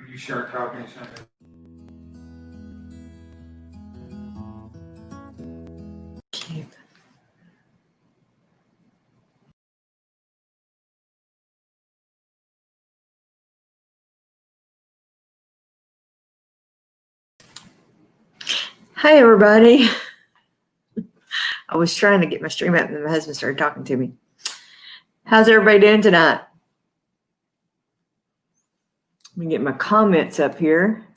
you start talking something. Hi, everybody. I was trying to get my stream up and my husband started talking to me. How's everybody doing tonight? Let me get my comments up here.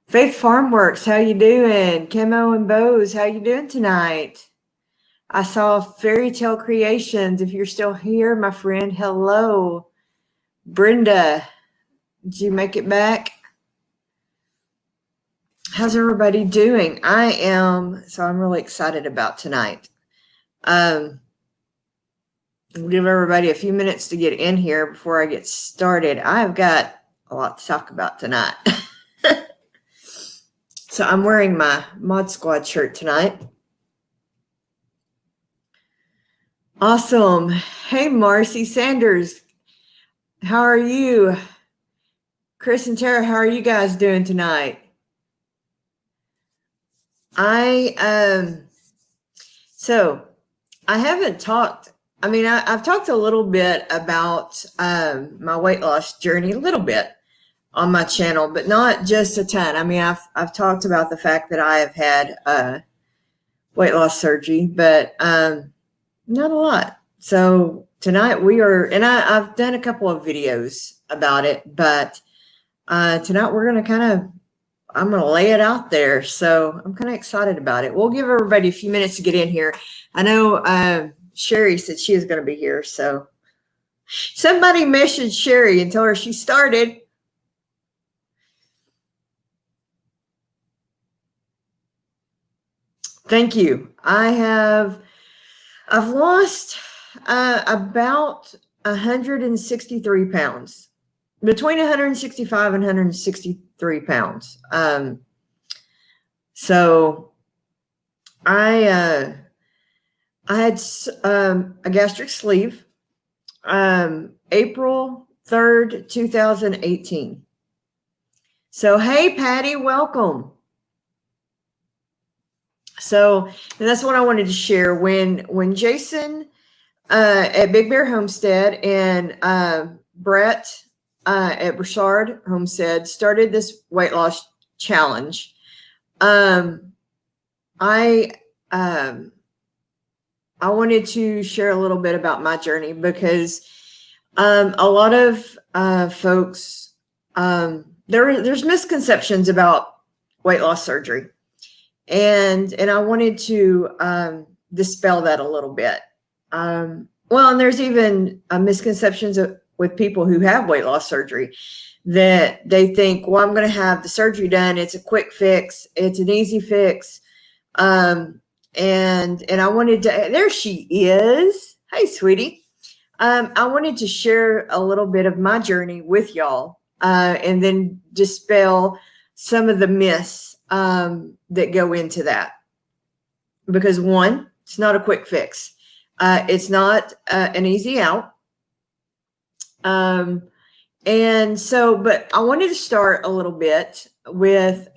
Faith Farmworks, how you doing? Chemo and Bose, how you doing tonight? I saw Fairy Tale Creations. If you're still here, my friend, hello. Brenda, did you make it back? How's everybody doing? I'm really excited about tonight. We'll give everybody a few minutes to get in here before I get started. I've got a lot to talk about tonight. So I'm wearing my Mod Squad shirt tonight. Awesome. Hey, Marcy Sanders. How are you? Chris and Tara, how are you guys doing tonight? So I haven't talked. I mean, I've talked a little bit about my weight loss journey, a little bit on my channel, but not just a ton. I mean, I've talked about the fact that I have had weight loss surgery, but not a lot. So tonight I've done a couple of videos about it, but tonight we're going to I'm going to lay it out there. So I'm kind of excited about it. We'll give everybody a few minutes to get in here. I know Sherry said she is going to be here. So somebody message Sherry and tell her she started. Thank you. I've lost about 163 pounds, between 165 and 163 pounds. So I had a gastric sleeve, April 3rd, 2018. So, hey, Patty, welcome. So that's what I wanted to share. When Jason at Big Bear Homestead and Brett at Broussard Homestead started this weight loss challenge, I wanted to share a little bit about my journey because a lot of folks, there's misconceptions about weight loss surgery. And I wanted to dispel that a little bit. And there's even misconceptions with people who have weight loss surgery that they think, well, I'm going to have the surgery done. It's a quick fix. It's an easy fix. And I wanted to, there she is. Hey, sweetie. I wanted to share a little bit of my journey with y'all and then dispel some of the myths that go into that. Because one, it's not a quick fix. It's not an easy out. And so, but I wanted to start a little bit with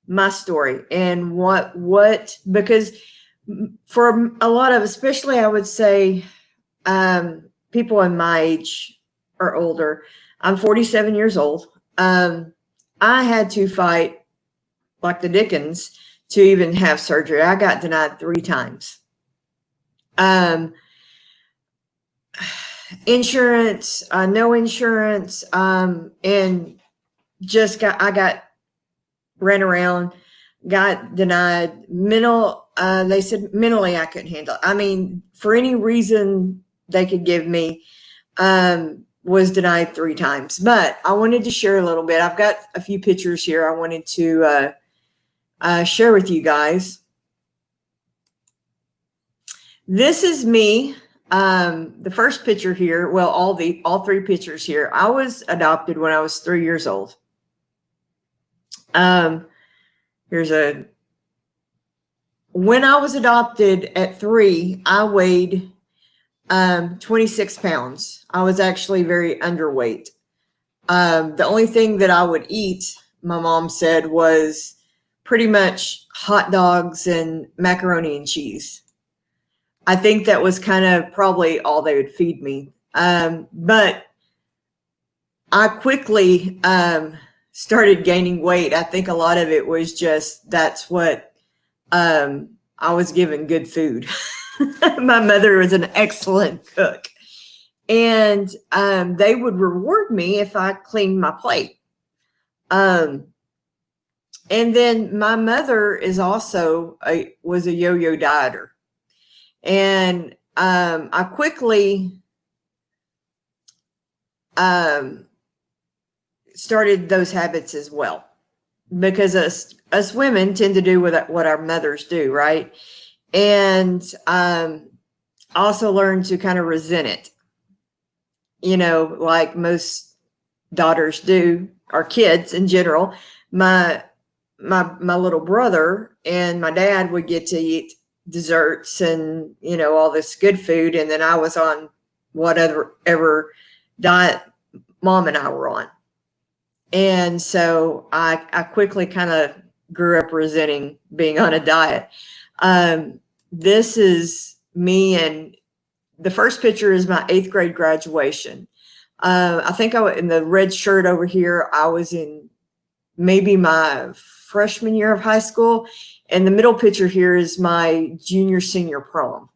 my story and because for a lot of, especially I would say people in my age or older, I'm 47 years old. I had to fight like the Dickens to even have surgery. I got denied 3 times. Insurance, no insurance, and I got ran around, got denied. They said mentally I couldn't handle it. I mean, for any reason they could give me, was denied 3 times. But I wanted to share a little bit. I've got a few pictures here I wanted to share with you guys. This is me. The first picture here, well, all 3 pictures here. I was adopted when I was 3 years old. When I was adopted at 3, I weighed 26 pounds. I was actually very underweight. The only thing that I would eat, my mom said, was pretty much hot dogs and macaroni and cheese. I think that was kind of probably all they would feed me. But I quickly started gaining weight. I think a lot of it was just that's what I was given good food. My mother was an excellent cook. And they would reward me if I cleaned my plate. And then my mother is also was a yo-yo dieter. And I quickly started those habits as well, because us women tend to do what our mothers do, right? And also learned to kind of resent it, like most daughters do, or kids in general. My little brother and my dad would get to eat desserts and all this good food, and then I was on whatever diet mom and I were on. And so I quickly kind of grew up resenting being on a diet. This is me, and the first picture is my 8th grade graduation. I think in the red shirt over here, I was in maybe my freshman year of high school. And the middle picture here is my senior prom.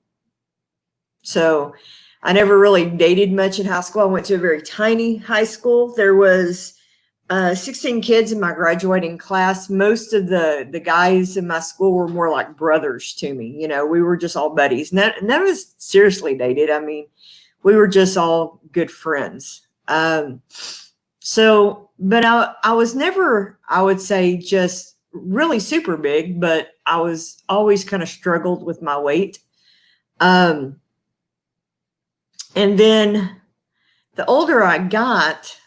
So I never really dated much in high school. I went to a very tiny high school. There was 16 kids in my graduating class. Most of the guys in my school were more like brothers to me. We were just all buddies. None of us seriously dated. I mean, we were just all good friends. But I was never, I would say, just really super big, but I was always kind of struggled with my weight. And then the older I got,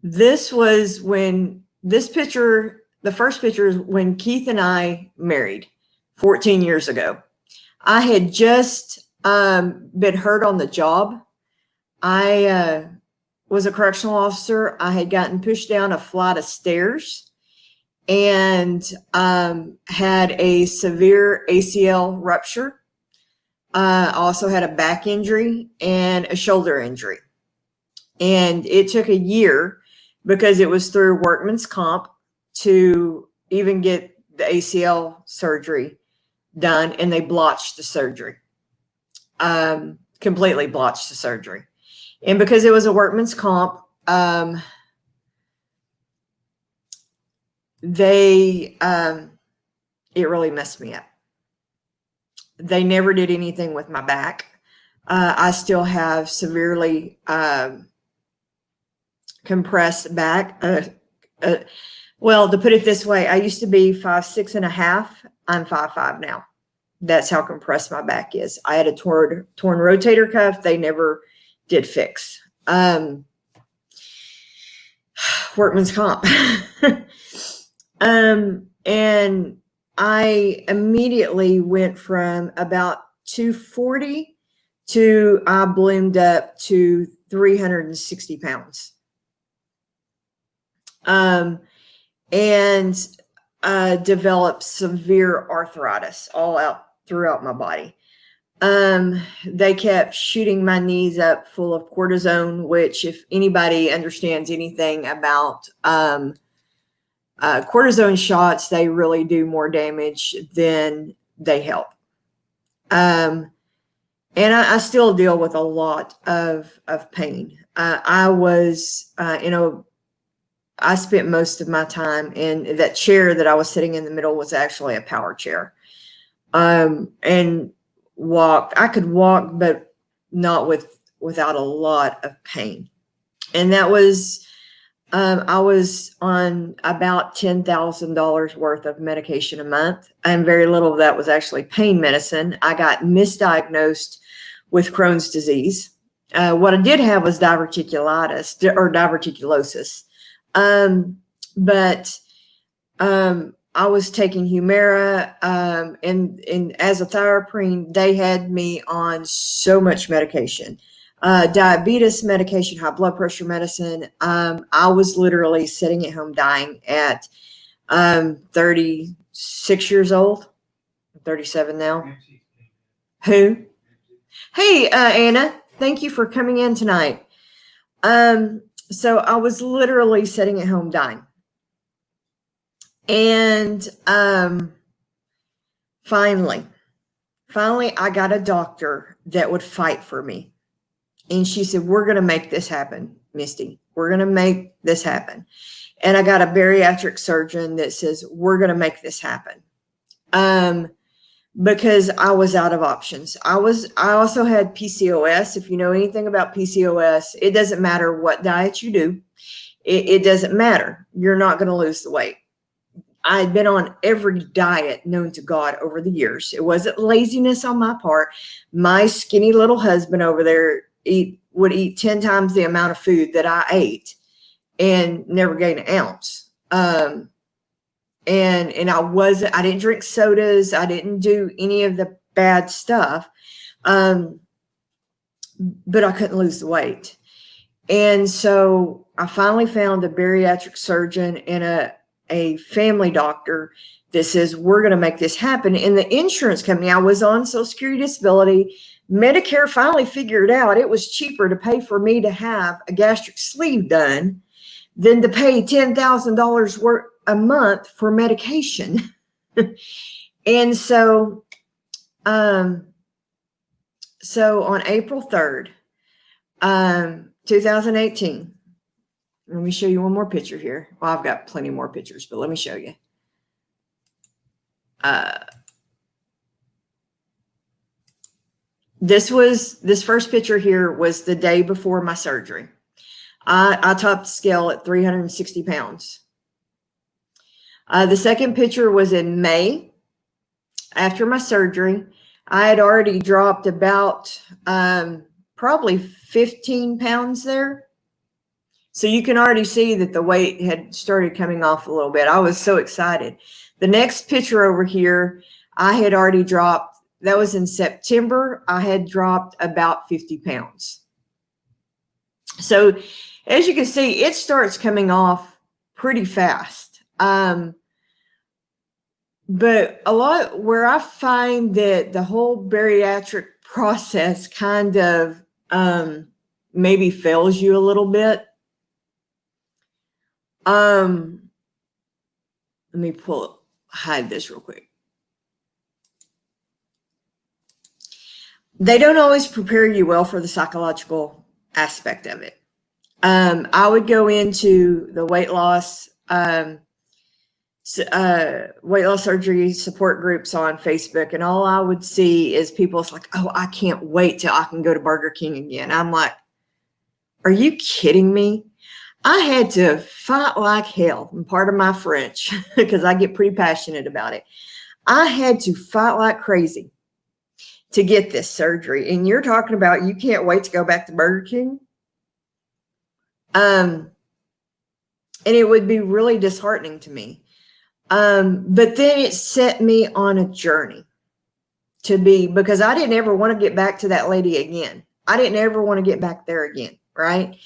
this was when the first picture is when Keith and I married 14 years ago. I had just been hurt on the job. I was a correctional officer. I had gotten pushed down a flight of stairs and had a severe ACL rupture. Also had a back injury and a shoulder injury. And it took a year, because it was through workman's comp, to even get the ACL surgery done. And they blotched the surgery, completely blotched the surgery. And because it was a workman's comp, it really messed me up. They never did anything with my back. I still have severely compressed back. Well, to put it this way, I used to be 5'6.5". I'm 5'5" now. That's how compressed my back is. I had a torn rotator cuff. They never did fix. Workman's comp. And I immediately went from about 240 to I bloomed up to 360 pounds. And developed severe arthritis all out throughout my body. They kept shooting my knees up full of cortisone, which, if anybody understands anything about cortisone shots, they really do more damage than they help. And I still deal with a lot of pain. I spent most of my time in that chair that I was sitting in the middle was actually a power chair. And I could walk, but not without a lot of pain. And that was, I was on about $10,000 worth of medication a month, and very little of that was actually pain medicine. I got misdiagnosed with Crohn's disease. What I did have was diverticulitis or diverticulosis. But I was taking Humira, and as a thioprine, they had me on so much medication, diabetes medication, high blood pressure medicine. I was literally sitting at home dying at 36 years old. I'm 37 now. Who? Hey, Anna, thank you for coming in tonight. So I was literally sitting at home dying. And finally, I got a doctor that would fight for me. And she said, we're going to make this happen, Misty. We're going to make this happen. And I got a bariatric surgeon that says, we're going to make this happen. Because I was out of options. I also had PCOS. If you know anything about PCOS, it doesn't matter what diet you do. It doesn't matter. You're not going to lose the weight. I had been on every diet known to God over the years. It wasn't laziness on my part. My skinny little husband over there would eat 10 times the amount of food that I ate and never gain an ounce. And I didn't drink sodas. I didn't do any of the bad stuff. But I couldn't lose the weight. And so I finally found a bariatric surgeon and a family doctor that says, we're going to make this happen. And the insurance company, I was on Social Security disability. Medicare finally figured out it was cheaper to pay for me to have a gastric sleeve done than to pay $10,000 worth a month for medication. And so on April 3rd, 2018, let me show you one more picture here. Well, I've got plenty more pictures, but let me show you. This first picture here was the day before my surgery. I topped the scale at 360 pounds. The second picture was in May after my surgery. I had already dropped about probably 15 pounds there. So you can already see that the weight had started coming off a little bit. I was so excited. The next picture over here, I had already dropped, that was in September. I had dropped about 50 pounds. So as you can see, it starts coming off pretty fast. But a lot where I find that the whole bariatric process kind of maybe fails you a little bit. Let me hide this real quick. They don't always prepare you well for the psychological aspect of it. I would go into the weight loss surgery support groups on Facebook, and all I would see is people's like, oh, I can't wait till I can go to Burger King again. I'm like, are you kidding me? I had to fight like hell, and pardon my French, because I get pretty passionate about it. I had to fight like crazy to get this surgery. And you're talking about you can't wait to go back to Burger King? And it would be really disheartening to me. But then it set me on a journey because I didn't ever want to get back to that lady again. I didn't ever want to get back there again, right?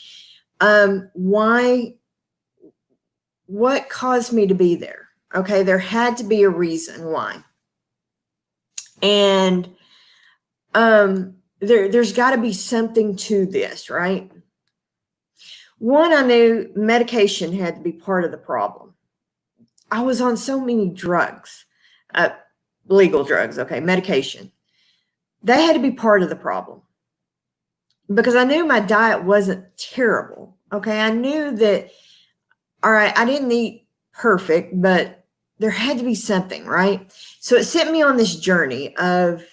What caused me to be there? Okay, there had to be a reason why. And there's got to be something to this, right? One, I knew medication had to be part of the problem. I was on so many drugs, legal drugs, okay, medication. They had to be part of the problem because I knew my diet wasn't terrible, okay? I knew that, all right, I didn't eat perfect, but there had to be something, right? So it sent me on this journey of,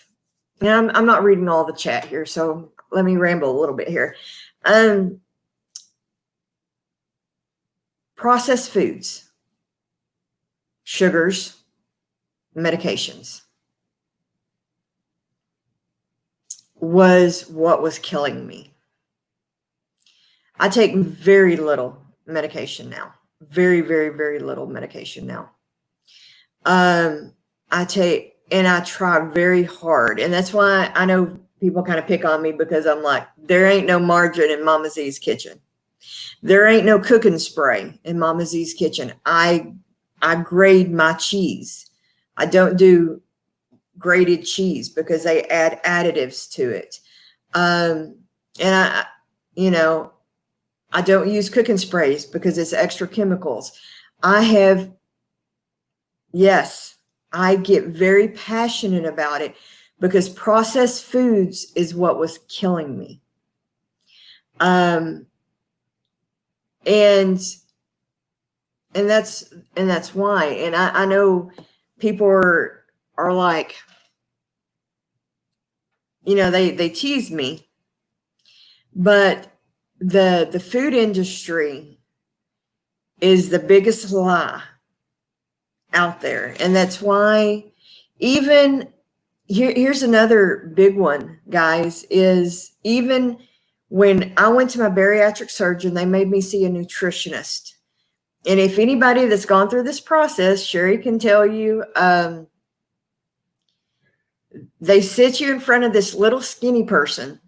and I'm not reading all the chat here, so let me ramble a little bit here. Processed foods, sugars, medications was what was killing me. I take very little medication now. Very, very, very little medication now. I try very hard. And that's why I know people kind of pick on me, because I'm like, there ain't no margarine in Mama Z's kitchen. There ain't no cooking spray in Mama Z's kitchen. I grade my cheese. I don't do grated cheese because they add additives to it. And I don't use cooking sprays because it's extra chemicals. Yes, I get very passionate about it because processed foods is what was killing me. And that's why. And I know people are like, they tease me, but the food industry is the biggest lie out there. And that's why, even here's another big one, guys, is even when I went to my bariatric surgeon, they made me see a nutritionist. And if anybody that's gone through this process, Sherry can tell you, they sit you in front of this little skinny person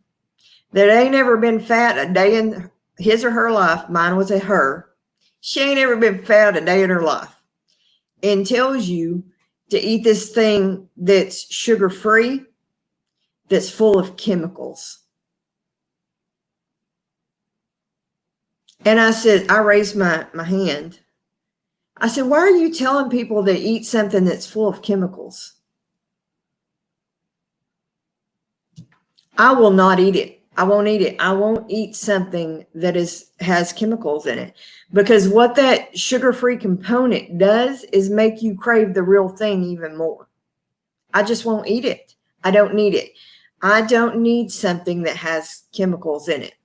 that ain't ever been fat a day in his or her life. Mine was a her. She ain't ever been fat a day in her life, and tells you to eat this thing that's sugar-free, that's full of chemicals. And I raised my hand. I said, why are you telling people to eat something that's full of chemicals? I will not eat it. I won't eat it. I won't eat something that has chemicals in it, because what that sugar-free component does is make you crave the real thing even more. I just won't eat it. I don't need it. I don't need something that has chemicals in it.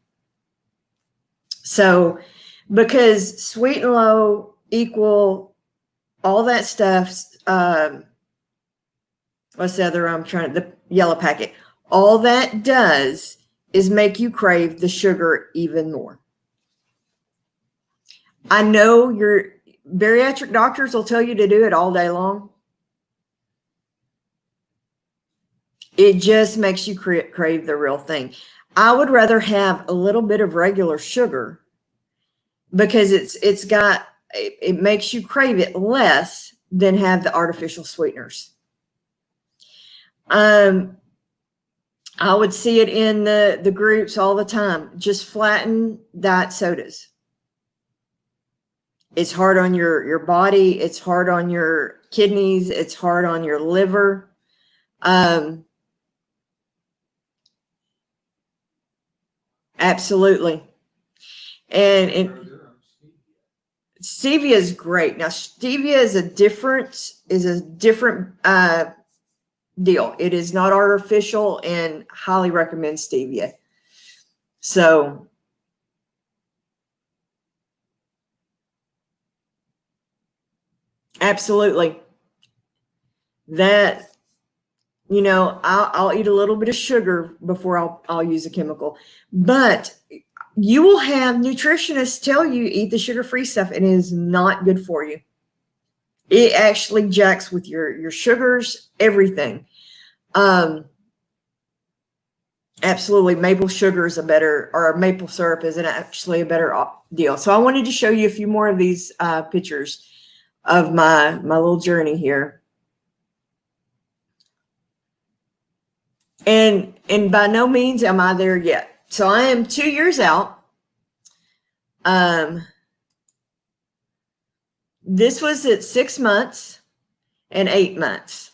So, because sweet and low equal all that stuff, what's the other, the yellow packet, all that does is make you crave the sugar even more. I know your bariatric doctors will tell you to do it all day long. It just makes you crave the real thing. I would rather have a little bit of regular sugar, because it makes you crave it less than have the artificial sweeteners. I would see it in the groups all the time. Just flatten diet sodas. It's hard on your body. It's hard on your kidneys. It's hard on your liver. Absolutely. And stevia is great. Now, stevia is a different deal. It is not artificial, and highly recommend stevia. So, absolutely. That, I'll eat a little bit of sugar before I'll use a chemical, but you will have nutritionists tell you eat the sugar-free stuff, and it is not good for you. It actually jacks with your sugars, everything. Absolutely, maple sugar is maple syrup is actually a better deal. So I wanted to show you a few more of these pictures of my little journey here. And by no means am I there yet. So I am 2 years out. This was at 6 months and 8 months.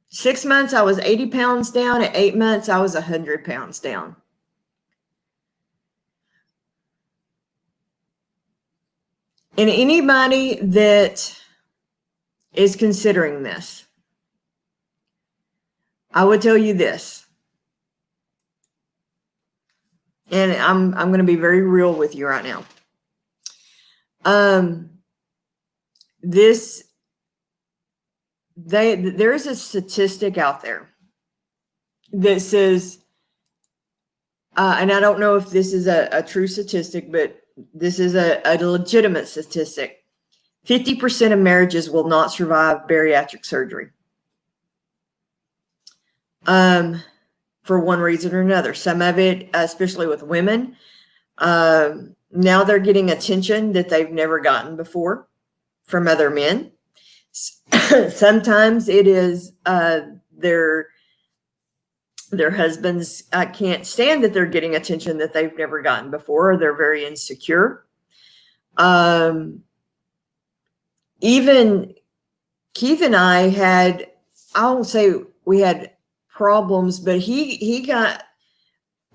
6 months, I was 80 pounds down. At 8 months, I was 100 pounds down. And anybody that is considering this, I would tell you this. And I'm going to be very real with you right now. There is a statistic out there that says, and I don't know if this is a true statistic, but this is a legitimate statistic, 50% of marriages will not survive bariatric surgery. For one reason or another. Some of it, especially with women, now they're getting attention that they've never gotten before from other men. Sometimes it is their husbands can't stand that they're getting attention that they've never gotten before, or they're very insecure. Even Keith and I had, I won't say we had problems, but he got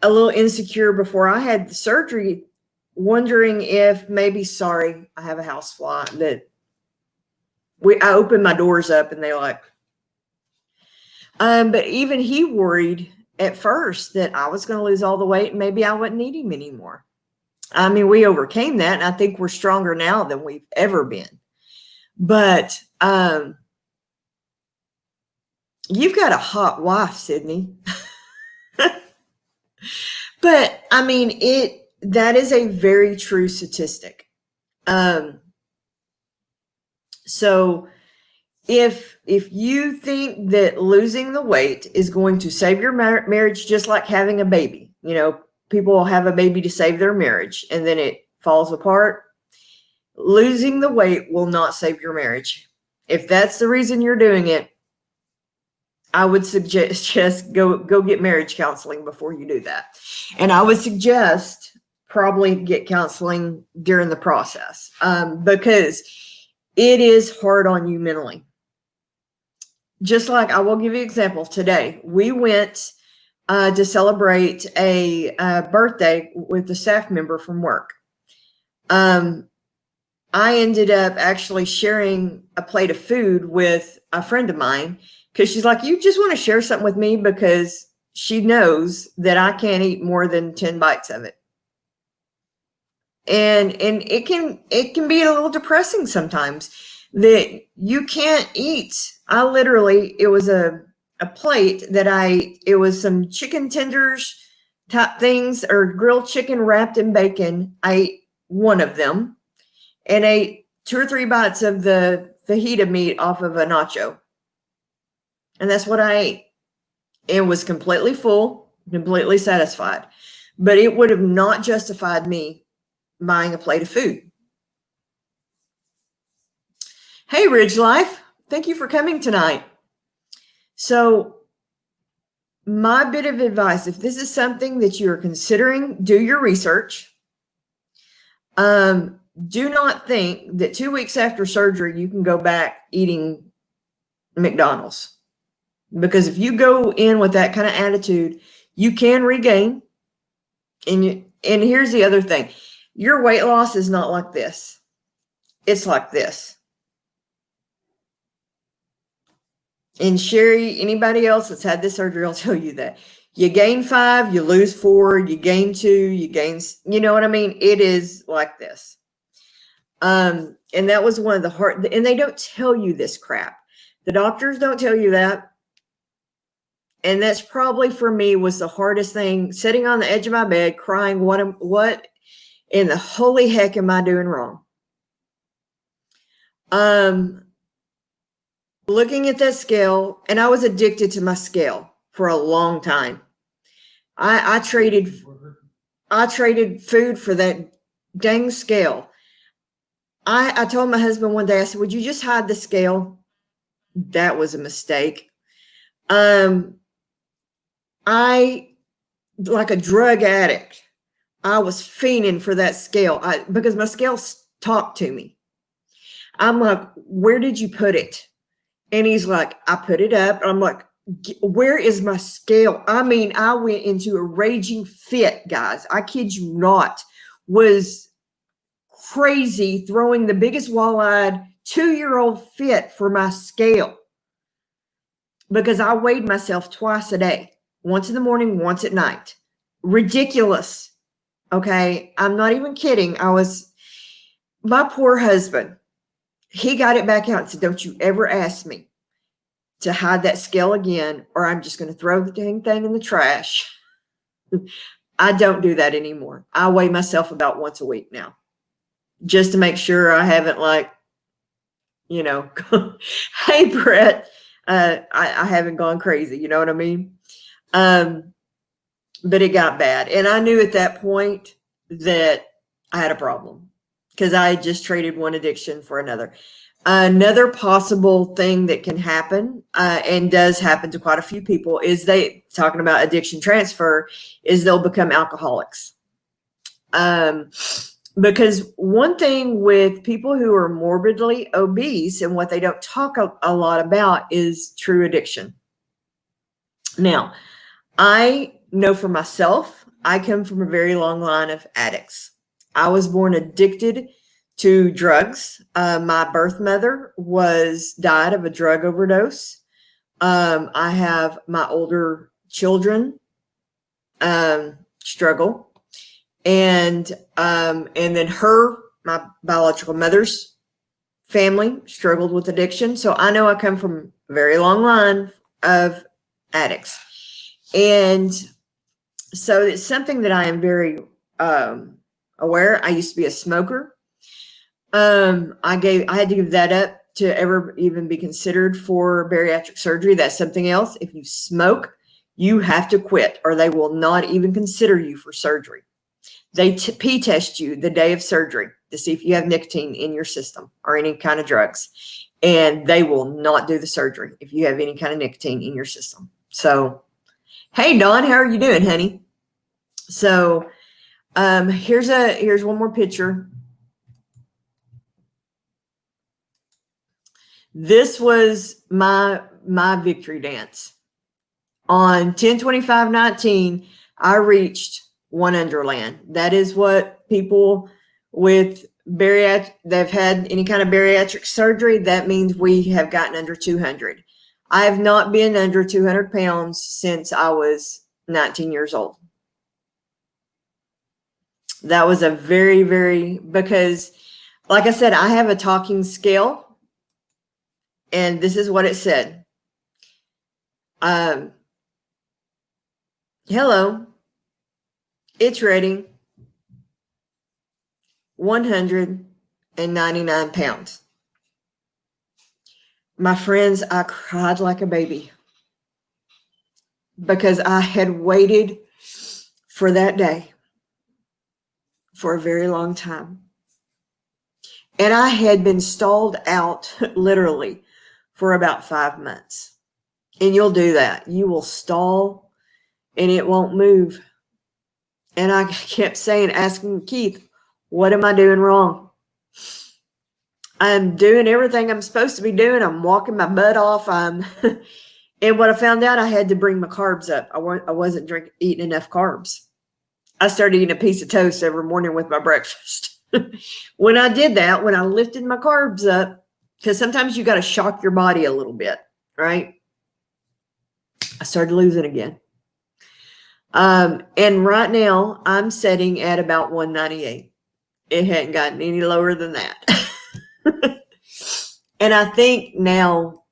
a little insecure before I had the surgery, wondering if maybe, sorry, I have a house fly, that I opened my doors up and they like, but even he worried at first that I was going to lose all the weight and maybe I wouldn't need him anymore. I mean, we overcame that, and I think we're stronger now than we've ever been. But you've got a hot wife, Sydney. But I mean, that is a very true statistic. So if you think that losing the weight is going to save your marriage, just like having a baby, people will have a baby to save their marriage and then it falls apart. Losing the weight will not save your marriage. If that's the reason you're doing it, I would suggest just go get marriage counseling before you do that. And I would suggest probably get counseling during the process, because it is hard on you mentally. Just like, I will give you an example. Today, we went to celebrate a birthday with a staff member from work. I ended up actually sharing a plate of food with a friend of mine, because she's like, you just want to share something with me, because she knows that I can't eat more than 10 bites of it. And it can be a little depressing sometimes that you can't eat. It was a plate that it was some chicken tenders type things, or grilled chicken wrapped in bacon. I ate one of them and ate 2 or 3 bites of the fajita meat off of a nacho. And that's what I ate. It was completely full, completely satisfied, but it would have not justified me buying a plate of food. Hey, Ridge Life, thank you for coming tonight. So my bit of advice, if this is something that you're considering, do your research. Do not think that 2 weeks after surgery, you can go back eating McDonald's. Because if you go in with that kind of attitude, you can regain. And here's the other thing. Your weight loss is not like this. It's like this. And Sherry, anybody else that's had this surgery will tell you that. You gain 5, you lose 4, you gain 2, you gain, you know what I mean? It is like this. And that was one of the hard, and they don't tell you this crap. The doctors don't tell you that. And that's probably, for me, was the hardest thing, sitting on the edge of my bed, crying, what in the holy heck am I doing wrong? Looking at that scale, and I was addicted to my scale for a long time. I traded food for that dang scale. I told my husband one day, I said, would you just hide the scale? That was a mistake. I, like a drug addict, I was fiending for that scale because my scale talked to me. I'm like, where did you put it? And he's like, I put it up. I'm like, where is my scale? I mean, I went into a raging fit, guys. I kid you not. Was crazy, throwing the biggest wall-eyed 2-year-old fit for my scale, because I weighed myself twice a day, once in the morning, once at night. Ridiculous. Okay. I'm not even kidding. My poor husband, he got it back out and said, don't you ever ask me to hide that scale again, or I'm just going to throw the dang thing in the trash. I don't do that anymore. I weigh myself about once a week now, just to make sure I haven't you know, hey, Brett, I haven't gone crazy. You know what I mean? But it got bad. And I knew at that point that I had a problem because I had just traded one addiction for another. Another possible thing that can happen, and does happen to quite a few people, is talking about addiction transfer, is they'll become alcoholics. Because one thing with people who are morbidly obese and what they don't talk a lot about is true addiction. Now, I know for myself, I come from a very long line of addicts. I was born addicted to drugs. My birth mother died of a drug overdose. I have my older children struggle, and then my biological mother's family struggled with addiction. So I know I come from a very long line of addicts, and so it's something that I am very aware. I used to be a smoker. I had to give that up to ever even be considered for bariatric surgery. That's something else. If you smoke, you have to quit, or they will not even consider you for surgery. They pee test you the day of surgery to see if you have nicotine in your system or any kind of drugs, and they will not do the surgery if you have any kind of nicotine in your system. So, hey, Dawn, how are you doing, honey? So, here's one more picture. This was my victory dance. On 10/25/19, I reached one underland. That is what people with they've had any kind of bariatric surgery, that means we have gotten under 200. I have not been under 200 pounds since I was 19 years old. That was a very, very, because like I said, I have a talking scale. And this is what it said. Hello, it's ready. 199 pounds. My friends, I cried like a baby because I had waited for that day for a very long time. And I had been stalled out literally for about 5 months. And you'll do that. You will stall and it won't move. And I kept asking Keith, what am I doing wrong? I'm doing everything I'm supposed to be doing. I'm walking my butt off. And what I found out, I had to bring my carbs up. I wasn't eating enough carbs. I started eating a piece of toast every morning with my breakfast. When I did that, when I lifted my carbs up, because sometimes you got to shock your body a little bit, right? I started losing again. And right now I'm sitting at about 198. It hadn't gotten any lower than that. And I think now,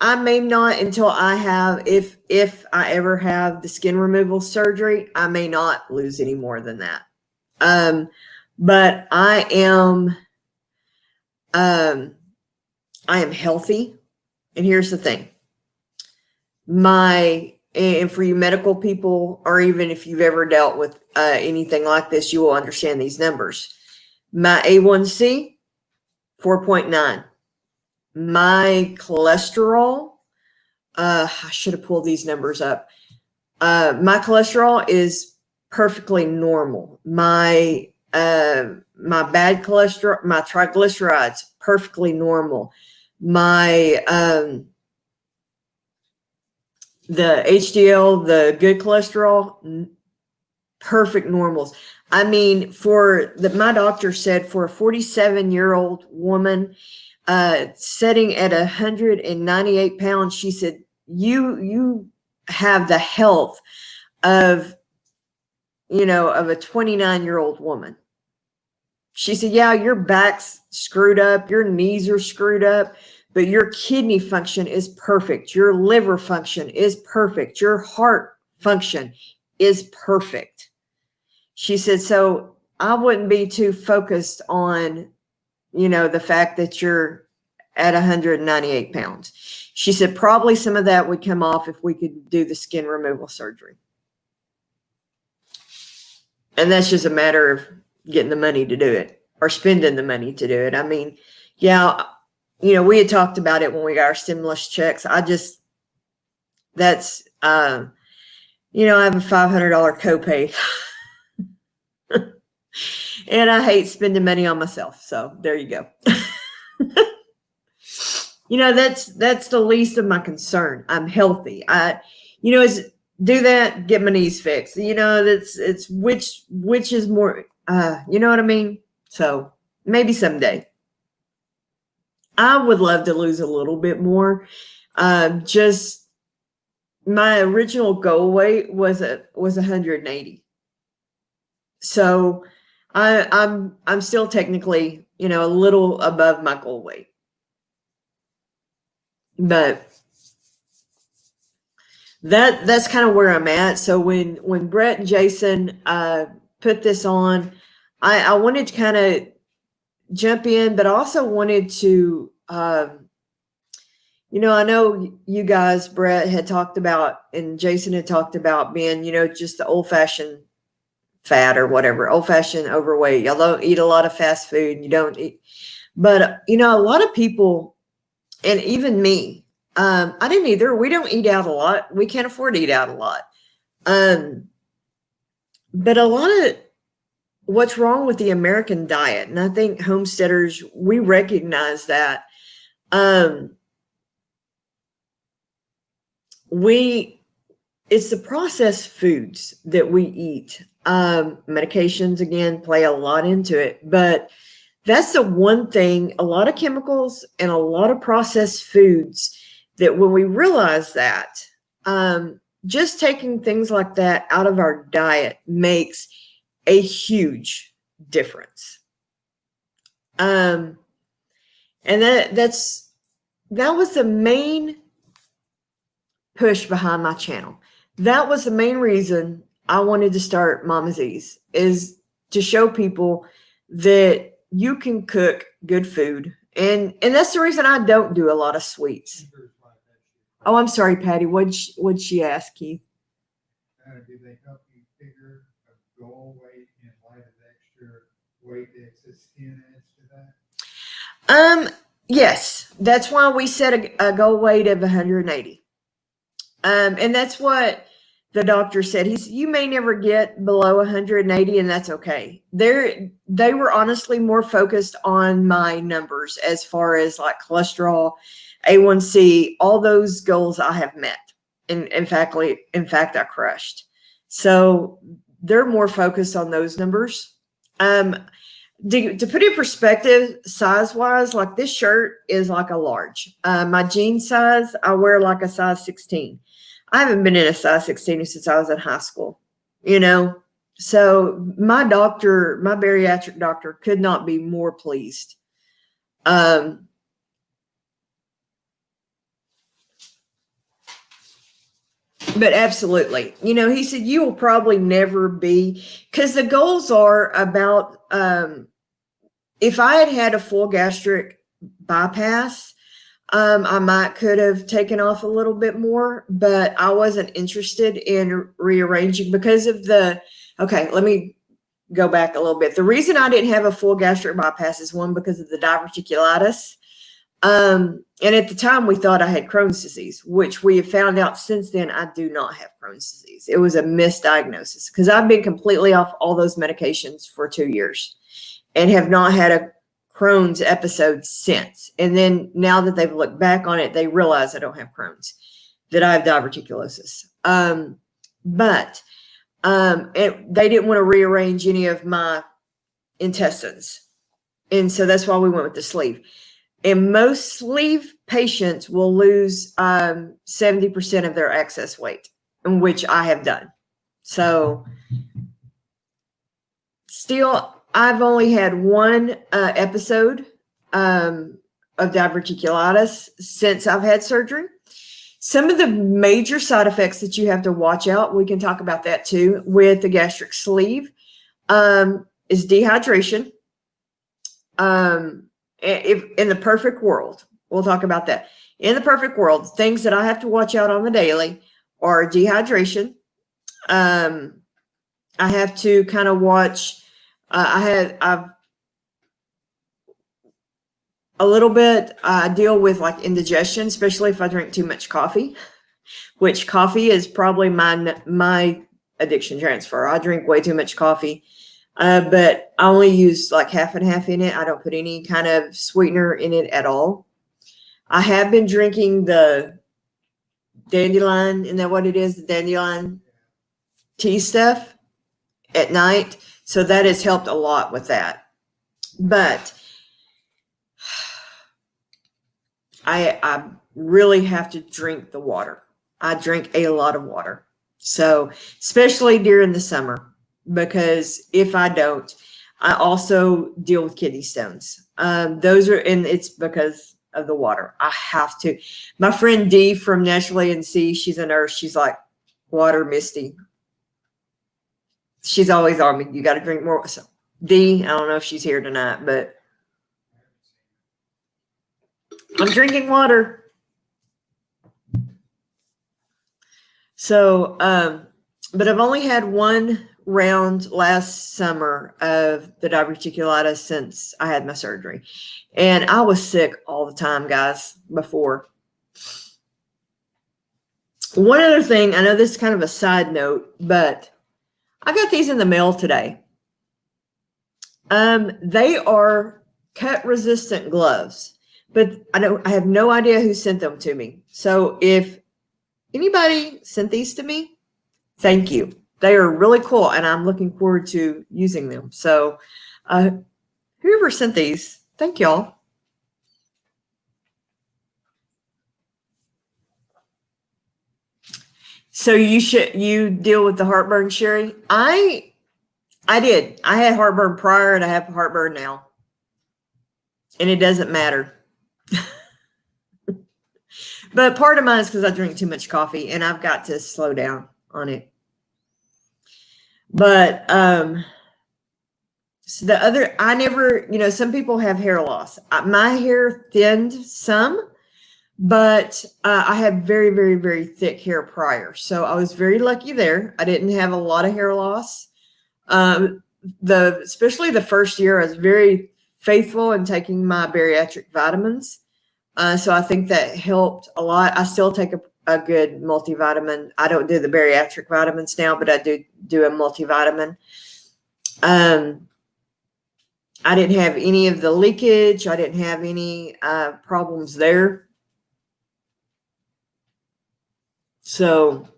I may not until I have, if I ever have the skin removal surgery, I may not lose any more than that. But I am healthy. And here's the thing. And for you medical people, or even if you've ever dealt with anything like this, you will understand these numbers. My A1C, 4.9. My cholesterol, I should have pulled these numbers up. My cholesterol is perfectly normal. My bad cholesterol, my triglycerides, perfectly normal. My the HDL, the good cholesterol, perfect normals. I mean, my doctor said for a 47-year-old woman, sitting at 198 pounds, she said, you have the health of, of a 29-year-old woman. She said, yeah, your back's screwed up, your knees are screwed up, but your kidney function is perfect. Your liver function is perfect. Your heart function is perfect. She said, so I wouldn't be too focused on, the fact that you're at 198 pounds. She said probably some of that would come off if we could do the skin removal surgery. And that's just a matter of getting the money to do it or spending the money to do it. I mean, yeah, we had talked about it when we got our stimulus checks. I have a $500 copay. And I hate spending money on myself. So there you go. That's the least of my concern. I'm healthy. Do that, get my knees fixed. It's which is more, you know what I mean? So maybe someday. I would love to lose a little bit more. Just my original goal weight was 180. So I'm still technically, a little above my goal weight. But that's kind of where I'm at. So when Brett and Jason put this on, I wanted to kind of jump in, but I also wanted to I know you guys, Brett had talked about and Jason had talked about being, just the old-fashioned fat or whatever, old-fashioned overweight. Y'all don't eat a lot of fast food. You don't eat, but a lot of people, and even me, I didn't either. We don't eat out a lot. We can't afford to eat out a lot. But a lot of what's wrong with the American diet, and I think homesteaders, we recognize that. It's the processed foods that we eat. Medications, again, play a lot into it, but that's the one thing, a lot of chemicals and a lot of processed foods that when we realize that, just taking things like that out of our diet makes a huge difference. And that was the main push behind my channel. That was the main reason I wanted to start Mama's Ease, is to show people that you can cook good food. And that's the reason I don't do a lot of sweets. Oh, I'm sorry, Patty. What'd she ask, Keith? Do they help you figure a goal weight in light of the extra weight the excess skin adds to that? Yes. That's why we set a goal weight of 180. And that's what the doctor said. He said, you may never get below 180, and that's okay. They were honestly more focused on my numbers as far as like cholesterol, A1C, all those goals I have met. In fact, I crushed. So they're more focused on those numbers. To put it in perspective, size-wise, like this shirt is like a large. My jean size, I wear like a size 16. I haven't been in a size 16 since I was in high school, So my bariatric doctor could not be more pleased. But absolutely, he said, you will probably never be, because the goals are about, if I had a full gastric bypass, I could have taken off a little bit more, but I wasn't interested in rearranging because of okay, let me go back a little bit. The reason I didn't have a full gastric bypass is one, because of the diverticulitis. And at the time we thought I had Crohn's disease, which we have found out since then I do not have Crohn's disease. It was a misdiagnosis because I've been completely off all those medications for 2 years and have not had a Crohn's episode since. And then now that they've looked back on it, they realize I don't have Crohn's, that I have diverticulosis. But they didn't want to rearrange any of my intestines. And so that's why we went with the sleeve. And most sleeve patients will lose 70% of their excess weight, which I have done. So still, I've only had one episode of diverticulitis since I've had surgery. Some of the major side effects that you have to watch out, we can talk about that too, with the gastric sleeve. is dehydration. If in the perfect world, we'll talk about that. In the perfect world, things that I have to watch out on the daily are dehydration. I have to kind of watch. I've a little bit. I deal with like indigestion, especially if I drink too much coffee. Which coffee is probably my addiction transfer. I drink way too much coffee, but I only use like half and half in it. I don't put any kind of sweetener in it at all. I have been drinking the dandelion. Isn't that what it is? The dandelion tea stuff at night. So that has helped a lot with that. But I really have to drink the water. I drink a lot of water. So, especially during the summer, because if I don't, I also deal with kidney stones. Those are, and it's because of the water. I have to. My friend Dee from Naturally and C, she's a nurse. She's like, water, Misty. She's always on me. You got to drink more. So, Dee, I don't know if she's here tonight, but I'm drinking water. So, but I've only had one round last summer of the diverticulitis since I had my surgery. And I was sick all the time, guys, before. One other thing, I know this is kind of a side note, but I got these in the mail today. They are cut-resistant gloves, but I have no idea who sent them to me. So if anybody sent these to me, thank you. They are really cool, and I'm looking forward to using them. So whoever sent these, thank y'all. So you deal with the heartburn, Sherry? I did. I had heartburn prior, and I have heartburn now. And it doesn't matter. But part of mine is because I drink too much coffee, and I've got to slow down on it. But so the other, I never, some people have hair loss. My hair thinned some, but I had very, very, very thick hair prior. So I was very lucky there. I didn't have a lot of hair loss. Especially the first year, I was very faithful in taking my bariatric vitamins. So I think that helped a lot. I still take a good multivitamin. I don't do the bariatric vitamins now, but I do a multivitamin. I didn't have any of the leakage. I didn't have any problems there. So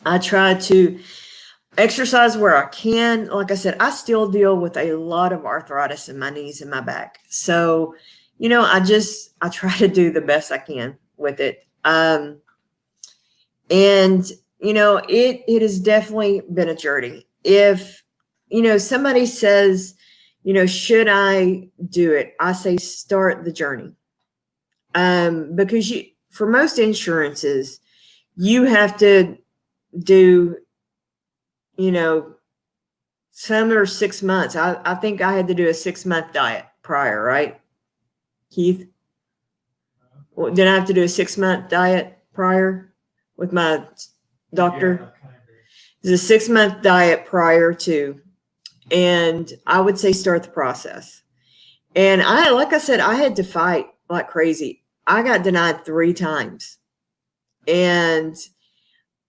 I try to exercise where I can. Like I said, I still deal with a lot of arthritis in my knees and my back. So, I try to do the best I can with it. And, it has definitely been a journey. If, somebody says, should I do it? I say, start the journey. Because for most insurances, you have to do, some are 6 months. I think I had to do a 6-month diet prior, right? Keith? Well, did I have to do a 6-month diet prior with my doctor? Yeah, kind of. It's a 6-month diet prior to, and I would say start the process. And like I said, I had to fight like crazy. I got denied 3 times. And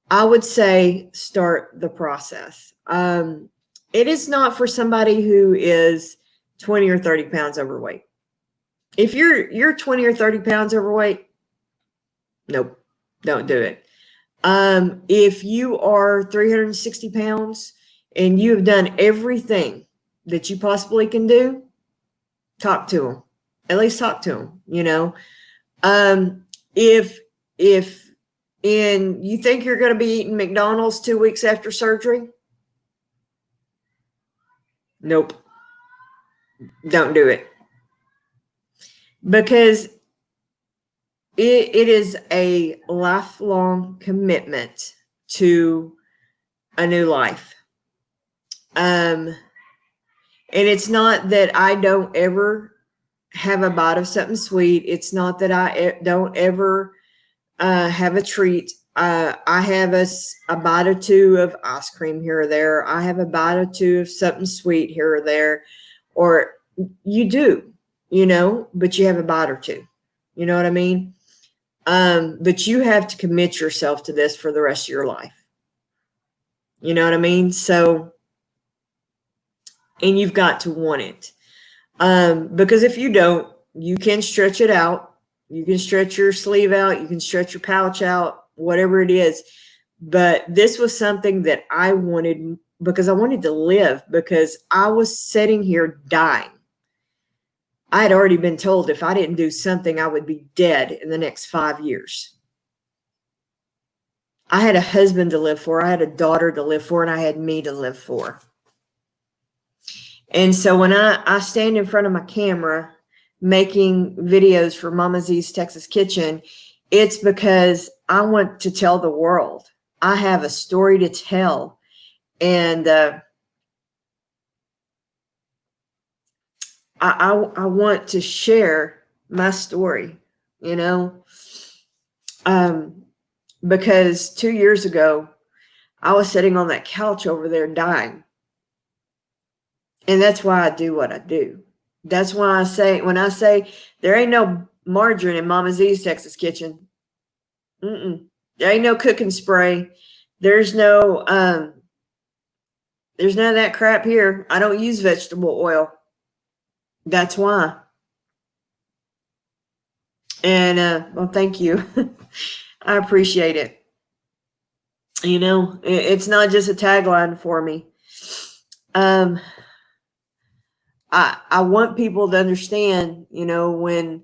I would say start the process. It is not for somebody who is 20 or 30 pounds overweight. If you're 20 or 30 pounds overweight, nope, don't do it. If you are 360 pounds and you have done everything that you possibly can do, talk to them. At least talk to them, If you think you're going to be eating McDonald's 2 weeks after surgery, nope, don't do it. Because it is a lifelong commitment to a new life. And it's not that I don't ever have a bite of something sweet. It's not that I don't ever have a treat. I have a bite or two of ice cream here or there. I have a bite or two of something sweet here or there. Or you do, but you have a bite or two. You know what I mean? But you have to commit yourself to this for the rest of your life. You know what I mean? So, and you've got to want it. Because if you don't, you can stretch it out. You can stretch your sleeve out. You can stretch your pouch out, whatever it is. But this was something that I wanted because I wanted to live, because I was sitting here dying. I had already been told if I didn't do something, I would be dead in the next 5 years. I had a husband to live for. I had a daughter to live for, and I had me to live for. And so when I stand in front of my camera making videos for Mama Z's Texas Kitchen, it's because I want to tell the world. I have a story to tell. And I want to share my story, because 2 years ago, I was sitting on that couch over there dying. And that's why I do what I do. That's why when I say there ain't no margarine in Mama Z's Texas Kitchen, there ain't no cooking spray. There's no, there's none of that crap here. I don't use vegetable oil. That's why. And, well, thank you. I appreciate it. It's not just a tagline for me. I want people to understand, when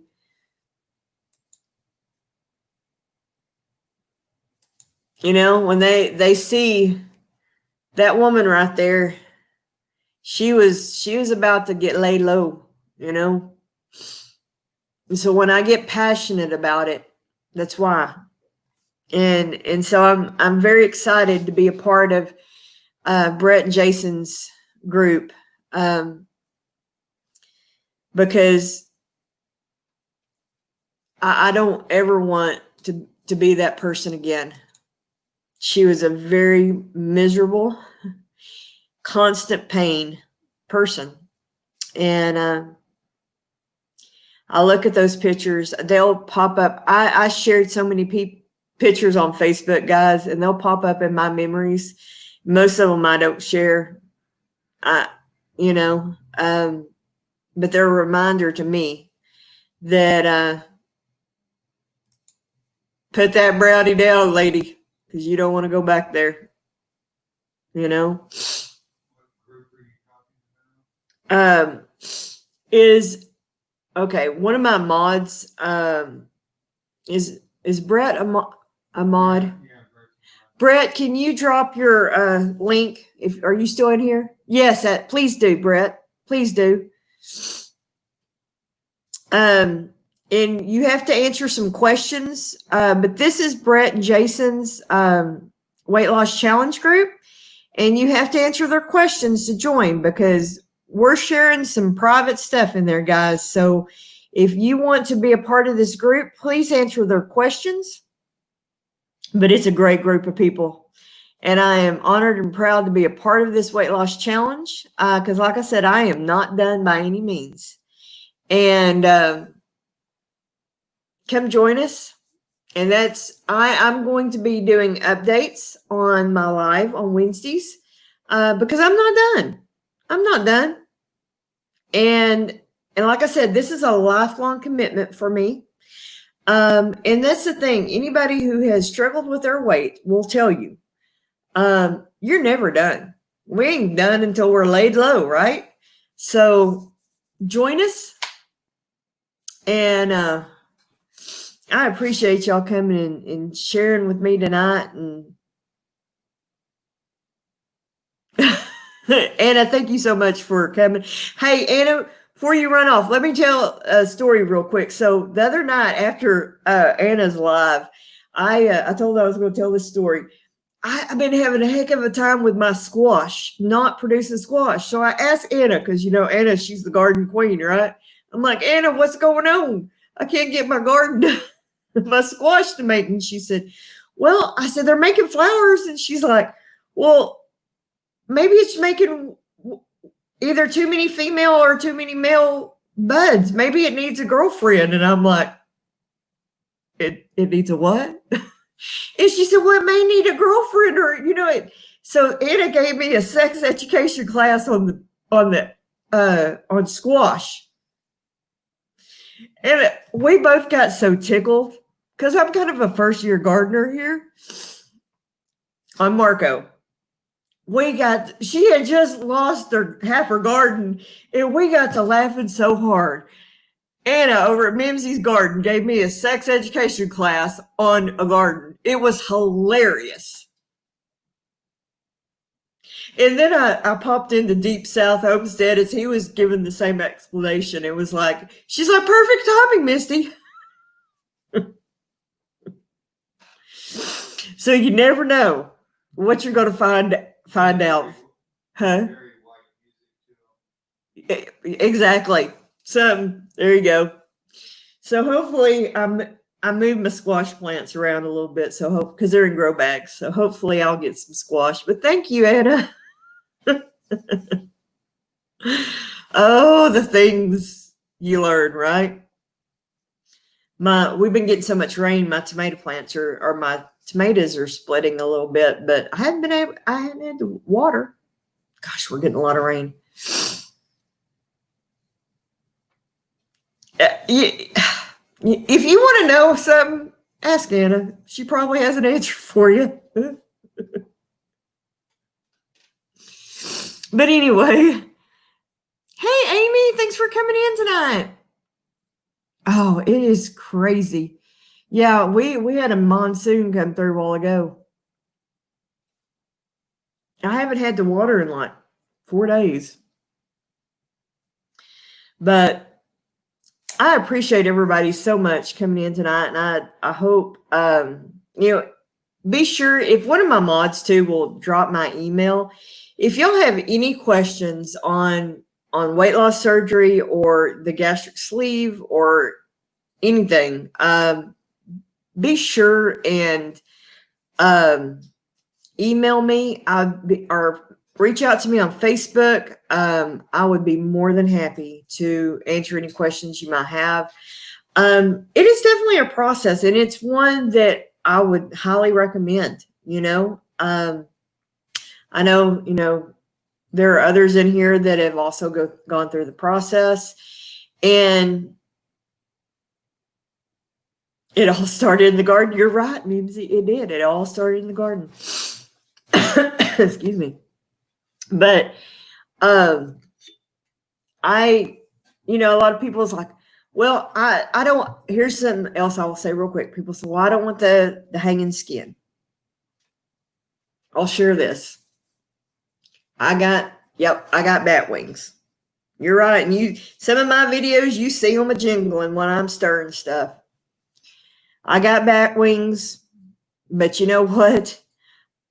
they see that woman right there, she was about to get laid low, And so when I get passionate about it, that's why. And so I'm very excited to be a part of Brett and Jason's group. Because I don't ever want to be that person again. She was a very miserable, constant pain person. And I look at those pictures, they'll pop up. I shared so many pictures on Facebook, guys, and they'll pop up in my memories. Most of them I don't share, but they're a reminder to me that put that brownie down, lady, because you don't want to go back there. What group are you talking about? Okay. One of my mods is Brett a mod? Yeah, Brett, can you drop your link? Are you still in here? Yes, please do, Brett. Please do. And you have to answer some questions. But this is Brett and Jason's weight loss challenge group, and you have to answer their questions to join, because we're sharing some private stuff in there, guys. So if you want to be a part of this group, please answer their questions. But it's a great group of people. And I am honored and proud to be a part of this weight loss challenge. Because like I said, I am not done by any means. And come join us. And I'm going to be doing updates on my live on Wednesdays. Because I'm not done. I'm not done. And like I said, this is a lifelong commitment for me. And that's the thing. Anybody who has struggled with their weight will tell you, you're never done. We ain't done until we're laid low, right? So join us. And I appreciate y'all coming and sharing with me tonight. And Anna, thank you so much for coming. Hey, Anna, before you run off, let me tell a story real quick. So the other night after Anna's live, I told her I was going to tell this story. I've been having a heck of a time with my squash, not producing squash. So I asked Anna, because Anna, she's the garden queen, right? I'm like, Anna, what's going on? I can't get my garden, my squash to make. And she said, well, I said, they're making flowers. And she's like, well, maybe it's making either too many female or too many male buds. Maybe it needs a girlfriend. And I'm like, it needs a what? And she said, well, it may need a girlfriend, or so Anna gave me a sex education class on squash. And we both got so tickled because I'm kind of a first-year gardener here on Marco. She had just lost half her garden, and we got to laughing so hard. Anna over at Mimsy's Garden gave me a sex education class on a garden. It was hilarious. And then I popped into Deep South Homestead as he was giving the same explanation. It was like, she's like, perfect timing, Misty. So you never know what you're going to find out. Huh? Exactly. So there you go. So hopefully I moved my squash plants around a little bit. So because they're in grow bags. So hopefully I'll get some squash. But thank you, Anna. Oh, the things you learn, right? We've been getting so much rain. My tomato plants my tomatoes are splitting a little bit, but I hadn't had to water. Gosh, we're getting a lot of rain. If you want to know something, ask Anna. She probably has an answer for you. But anyway, hey, Amy, thanks for coming in tonight. Oh, it is crazy. Yeah, we had a monsoon come through a while ago. I haven't had to water in like 4 days. But I appreciate everybody so much coming in tonight, and I hope be sure if one of my mods too will drop my email. If y'all have any questions on weight loss surgery or the gastric sleeve or anything, be sure and email me or reach out to me on Facebook. I would be more than happy to answer any questions you might have. It is definitely a process, and it's one that I would highly recommend. I know, there are others in here that have also gone through the process, and it all started in the garden. You're right, Mimsy. It did. It all started in the garden. Excuse me. But a lot of people is like, well, I don't, here's something else I will say real quick. People say, well, I don't want the hanging skin. I'll share this. I got bat wings. You're right. And some of my videos, you see them a jingling when I'm stirring stuff. I got bat wings, but you know what?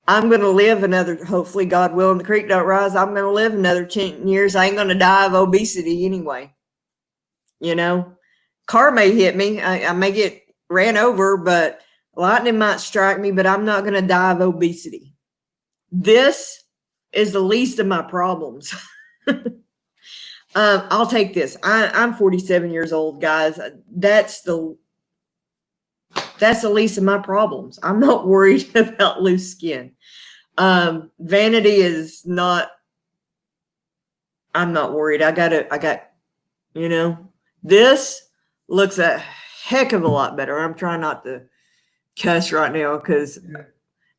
I'm going to live hopefully, God willing, the creek don't rise. I'm going to live another 10 years. I ain't going to die of obesity anyway. Car may hit me. I may get ran over, but lightning might strike me, but I'm not going to die of obesity. This is the least of my problems. I'll take this. I'm 47 years old, guys. That's the least of my problems. I'm not worried about loose skin. Vanity is not, I'm not worried. This looks a heck of a lot better. I'm trying not to cuss right now because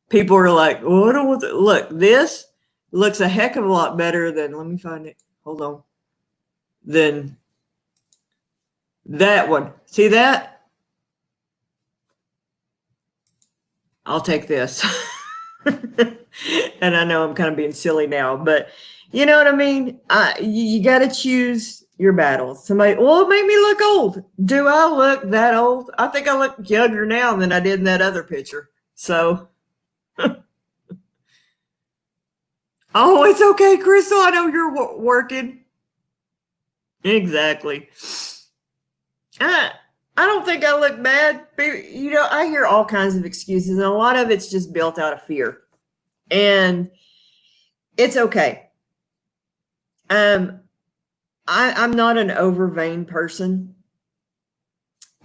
people are like, oh, I don't want to. Look, this looks a heck of a lot better than, let me find it. Hold on. Than that one. See that? I'll take this. And I know I'm kind of being silly now, but you know what I mean? You got to choose your battles. Somebody, well, it made me look old. Do I look that old? I think I look younger now than I did in that other picture. So Oh, it's okay, Crystal. I know you're working. Exactly. I, I don't think I look bad. But, you know, I hear all kinds of excuses, and a lot of it's just built out of fear. And it's okay. Um, I'm not an over vain person.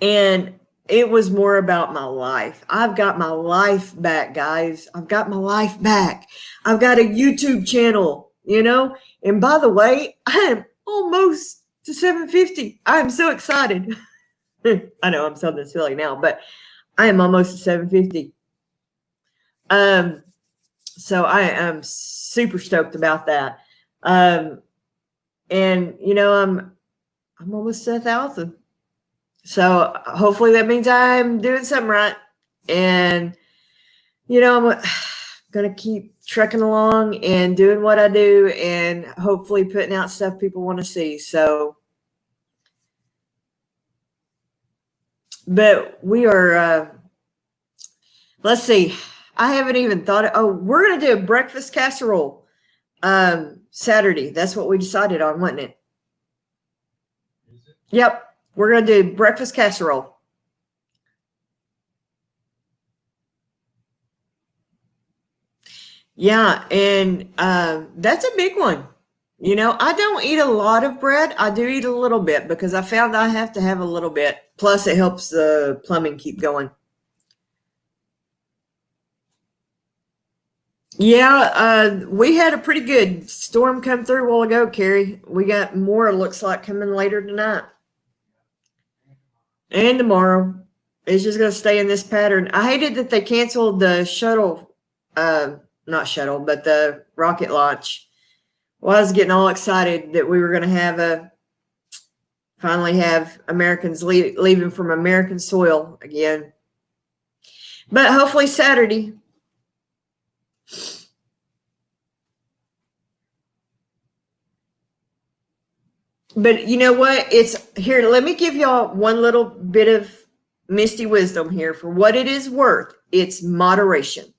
And it was more about my life. I've got my life back, guys. I've got my life back. I've got a YouTube channel, you know? And by the way, I am almost to 750. I'm so excited. I know I'm something silly now, but I am almost to 750. So I am super stoked about that. And you know, I'm almost to 1,000. So hopefully that means I'm doing something right. And, you know, I'm going to keep trekking along and doing what I do and hopefully putting out stuff people want to see. So, but we are, let's see. I haven't even thought, we're going to do a breakfast casserole Saturday. That's what we decided on, wasn't it? Is it? Yep. We're going to do breakfast casserole. Yeah, and that's a big one. You know, I don't eat a lot of bread. I do eat a little bit because I found I have to have a little bit. Plus, it helps the plumbing keep going. Yeah, we had a pretty good storm come through a while ago, Carrie. We got more, looks like, coming later tonight and tomorrow. It's just going to stay in this pattern. I hated that they canceled the shuttle, not shuttle, but the rocket launch. Well, I was getting all excited that we were going to finally have Americans leaving from American soil again. But hopefully Saturday. But you know what? It's here. Let me give y'all one little bit of misty wisdom here. For what it is worth, it's moderation.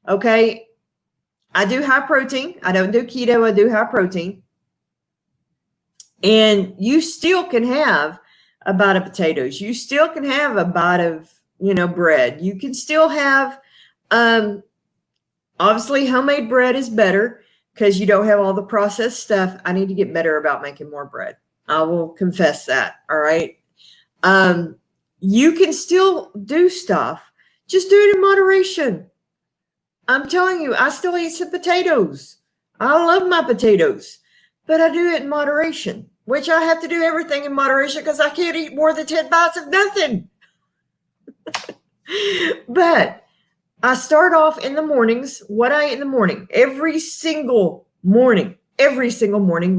Okay. I do high protein. I don't do keto. I do high protein. And you still can have a bite of potatoes. You still can have a bite of, you know, bread. You can still have, obviously homemade bread is better because you don't have all the processed stuff. I need to get better about making more bread. I will confess that. All right. You can still do stuff. Just do it in moderation. I'm telling you, I still eat some potatoes. I love my potatoes, but I do it in moderation, which I have to do everything in moderation because I can't eat more than 10 bites of nothing. But I start off in the mornings, what I eat in the morning, every single morning.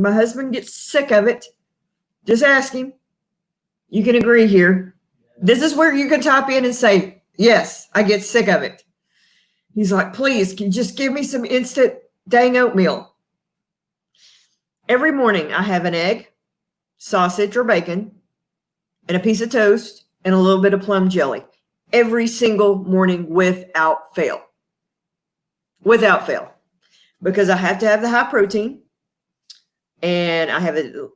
My husband gets sick of it. Just ask him. You can agree here. This is where you can type in and say, yes, I get sick of it. He's like, please, can you just give me some instant dang oatmeal? Every morning I have an egg, sausage or bacon, and a piece of toast, and a little bit of plum jelly. Every single morning without fail. Without fail. Because I have to have the high protein, and I have a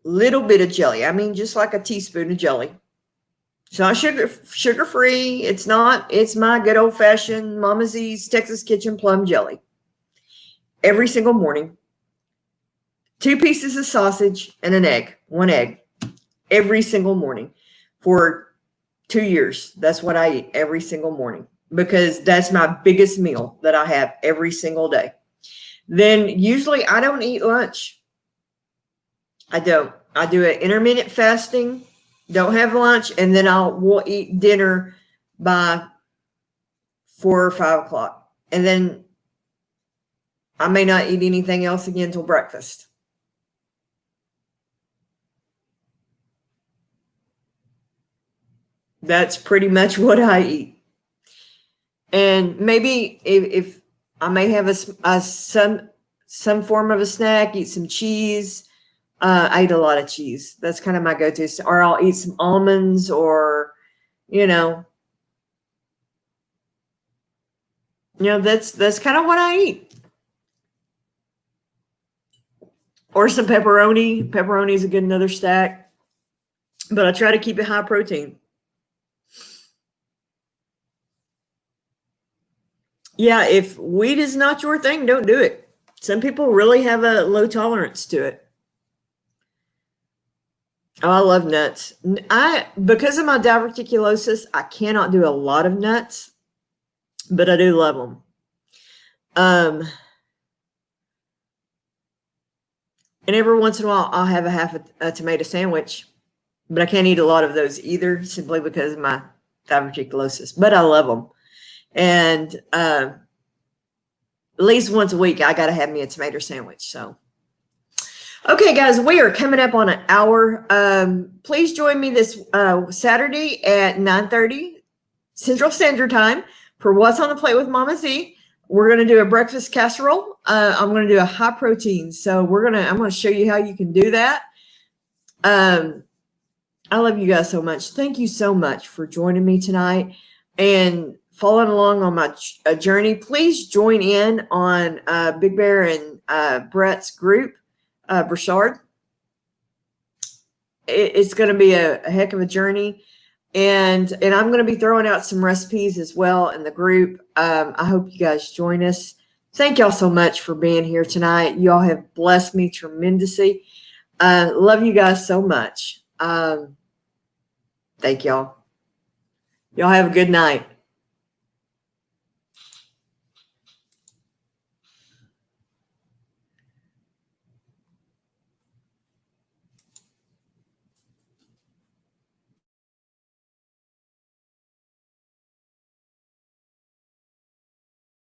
little bit of jelly. I mean, just like a teaspoon of jelly. It's not sugar free. It's not. It's my good old fashioned Mama's East Texas Kitchen plum jelly. Every single morning, 2 pieces of sausage and an egg, 1 egg, every single morning for 2 years. That's what I eat every single morning because that's my biggest meal that I have every single day. Then usually I don't eat lunch. I don't. I do an intermittent fasting, don't have lunch, and then we'll eat dinner by 4 or 5 o'clock. And then I may not eat anything else again till breakfast. That's pretty much what I eat. And maybe if I may have some form of a snack, eat some cheese. I eat a lot of cheese. That's kind of my go-to. Or I'll eat some almonds, or that's kind of what I eat. or some pepperoni. Pepperoni is a good another stack, but I try to keep it high protein. Yeah, if wheat is not your thing, don't do it. Some people really have a low tolerance to it. Oh, I love nuts. Because of my diverticulosis, I cannot do a lot of nuts, but I do love them. And every once in a while, I'll have a tomato sandwich, but I can't eat a lot of those either, simply because of my diverticulosis. But I love them, and at least once a week, I got to have me a tomato sandwich. So. Okay, guys, we are coming up on an hour. Please join me this Saturday at 9:30 Central Standard Time for What's on the Plate with Mama Z. We're going to do a breakfast casserole. I'm going to do a high protein. So I'm going to show you how you can do that. I love you guys so much. Thank you so much for joining me tonight and following along on my journey. Please join in on Big Bear and Brett's group. Burchard. It's going to be a heck of a journey, and I'm going to be throwing out some recipes as well in the group. I hope you guys join us. Thank y'all so much for being here tonight. Y'all have blessed me tremendously. Love you guys so much. Thank y'all. Y'all have a good night.